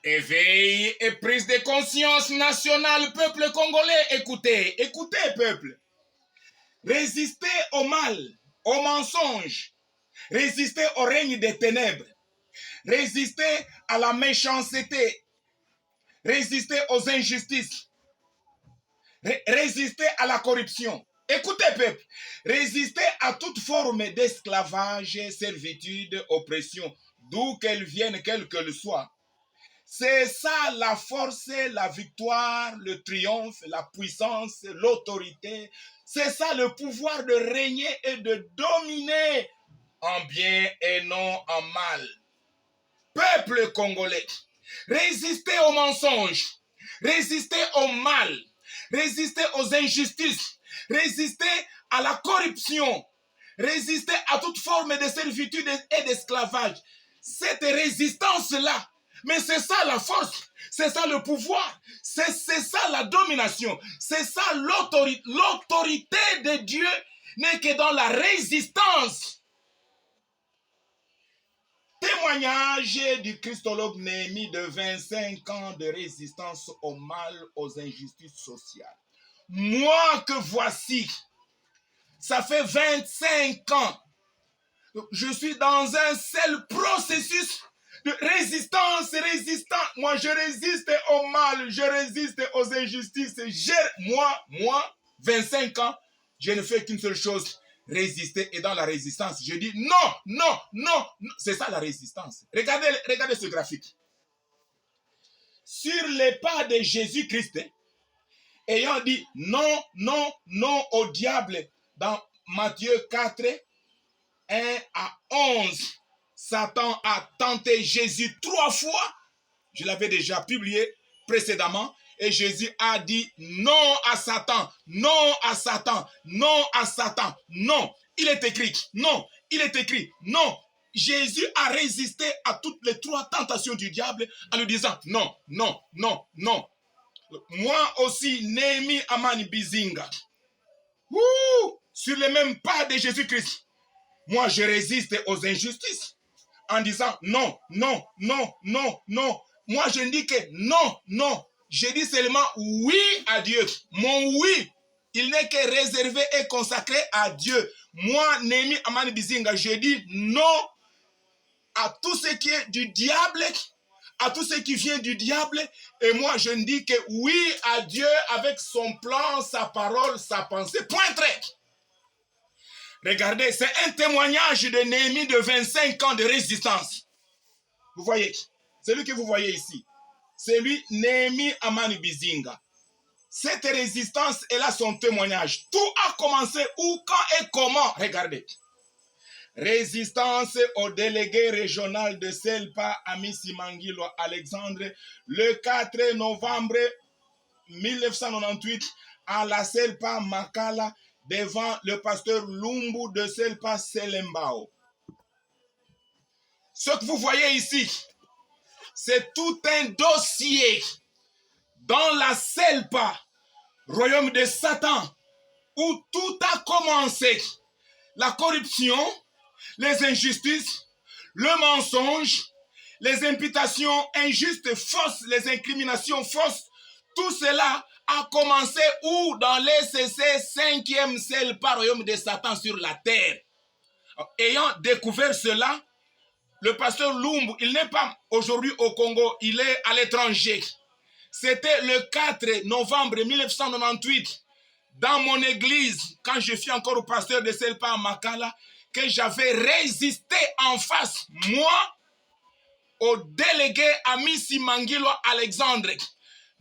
Éveil et prise de conscience nationale, peuple congolais. Écoutez, écoutez, peuple. Résistez au mal, au mensonge. Résistez au règne des ténèbres. Résistez à la méchanceté. Résistez aux injustices. Résistez à la corruption. Écoutez, peuple. Résistez à toute forme d'esclavage, servitude, oppression, d'où qu'elle vienne, quelle qu'elle soit. C'est ça la force, la victoire, le triomphe, la puissance, l'autorité. C'est ça le pouvoir de régner et de dominer en bien et non en mal. Peuple congolais, résistez aux mensonges, résistez au mal, résistez aux injustices, résistez à la corruption, résistez à toute forme de servitude et d'esclavage. Cette résistance-là, mais c'est ça la force, c'est ça le pouvoir, c'est ça la domination, c'est ça l'autorité. L'autorité de Dieu n'est que dans la résistance. Témoignage du christologue Néhémie de 25 ans de résistance au mal, aux injustices sociales. Moi que voici, ça fait 25 ans, je suis dans un seul processus de résistance. Moi, je résiste au mal, je résiste aux injustices. Moi, 25 ans, je ne fais qu'une seule chose, résister. Et dans la résistance, je dis non, non, non, non. C'est ça la résistance. Regardez ce graphique. Sur les pas de Jésus-Christ, ayant dit non, non, non au diable dans Matthieu 4, 1 à 11, Satan a tenté Jésus 3 fois. Je l'avais déjà publié précédemment. Et Jésus a dit non à Satan, non à Satan, non à Satan, non. Il est écrit, non. Il est écrit, non. Jésus a résisté à toutes les 3 tentations du diable en lui disant non, non, non, non. Moi aussi, Néhémie Amani Bizinga, sur les mêmes pas de Jésus-Christ, moi je résiste aux injustices en disant non, non, non, non, non. Moi je ne dis que non, non. Je dis seulement oui à Dieu. Mon oui, il n'est que réservé et consacré à Dieu. Moi, Néhémie Amani Bizinga, je dis non à tout ce qui est du diable, à tout ce qui vient du diable. Et moi, je ne dis que oui à Dieu avec son plan, sa parole, sa pensée. Point trait. Regardez, c'est un témoignage de Néhémie de 25 ans de résistance. Vous voyez, celui que vous voyez ici, c'est lui, Néhémie Amani Bizinga. Cette résistance est là son témoignage. Tout a commencé où, quand et comment. Regardez. Résistance au délégué régional de Selpa, Amisi Mangilo Alexandre, le 4 novembre 1998, à la Selpa Makala, devant le pasteur Lumbu de Selpa Selembao. Ce que vous voyez ici, c'est tout un dossier dans la Selpa, royaume de Satan, où tout a commencé. La corruption, les injustices, le mensonge, les imputations injustes, fausses, les incriminations fausses, tout cela a commencé où? Dans l'ECC 5e Selpa, royaume de Satan sur la terre. Ayant découvert cela, le pasteur Lumbu, il n'est pas aujourd'hui au Congo, il est à l'étranger. C'était le 4 novembre 1998, dans mon église, quand je suis encore au pasteur de Selpa à Makala, que j'avais résisté en face, moi, au délégué Amisi Mangilo Alexandre,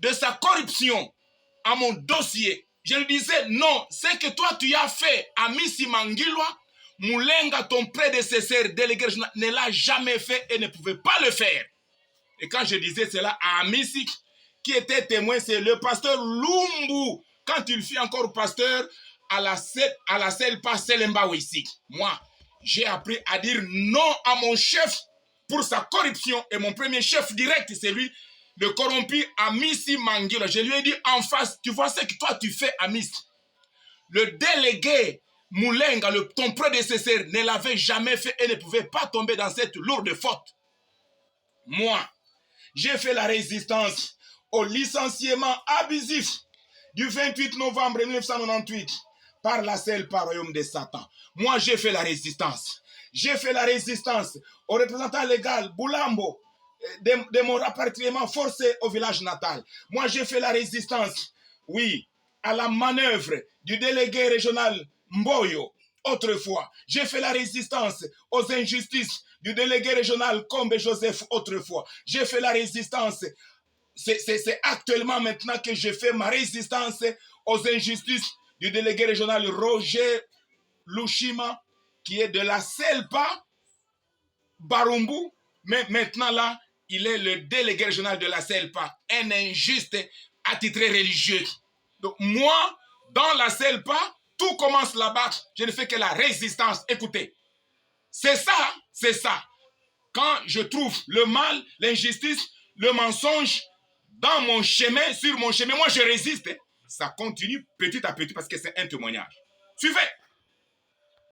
de sa corruption à mon dossier. Je lui disais, non, ce que toi tu as fait, Amisi Mangilo, Moulenga, ton prédécesseur délégué, ne l'a jamais fait et ne pouvait pas le faire. Et quand je disais cela à Amisi, qui était témoin, c'est le pasteur Lumbu, quand il fut encore pasteur à la Selpa Selembao ici. Moi, j'ai appris à dire non à mon chef pour sa corruption. Et mon premier chef direct, c'est lui, le corrompu Amisi Mangilo. Je lui ai dit en face, tu vois ce que toi tu fais, Amisi. Le délégué Moulenga, ton prédécesseur, ne l'avait jamais fait et ne pouvait pas tomber dans cette lourde faute. Moi, j'ai fait la résistance au licenciement abusif du 28 novembre 1998 par la CELPA Royaume de Satan. Moi, j'ai fait la résistance. J'ai fait la résistance au représentant légal Boulambo de mon rapatriement forcé au village natal. Moi, j'ai fait la résistance, oui, à la manœuvre du délégué régional Mboyo autrefois. J'ai fait la résistance aux injustices du délégué régional Combe Joseph autrefois. J'ai fait la résistance. C'est actuellement maintenant que je fais ma résistance aux injustices du délégué régional Roger Lushima, qui est de la CELPA Barumbu, mais maintenant là, il est le délégué régional de la CELPA, un injuste attitré religieux. Donc moi, dans la CELPA, tout commence là-bas, je ne fais que la résistance. Écoutez, c'est ça, c'est ça. Quand je trouve le mal, l'injustice, le mensonge dans mon chemin, sur mon chemin, moi je résiste. Ça continue petit à petit parce que c'est un témoignage. Suivez.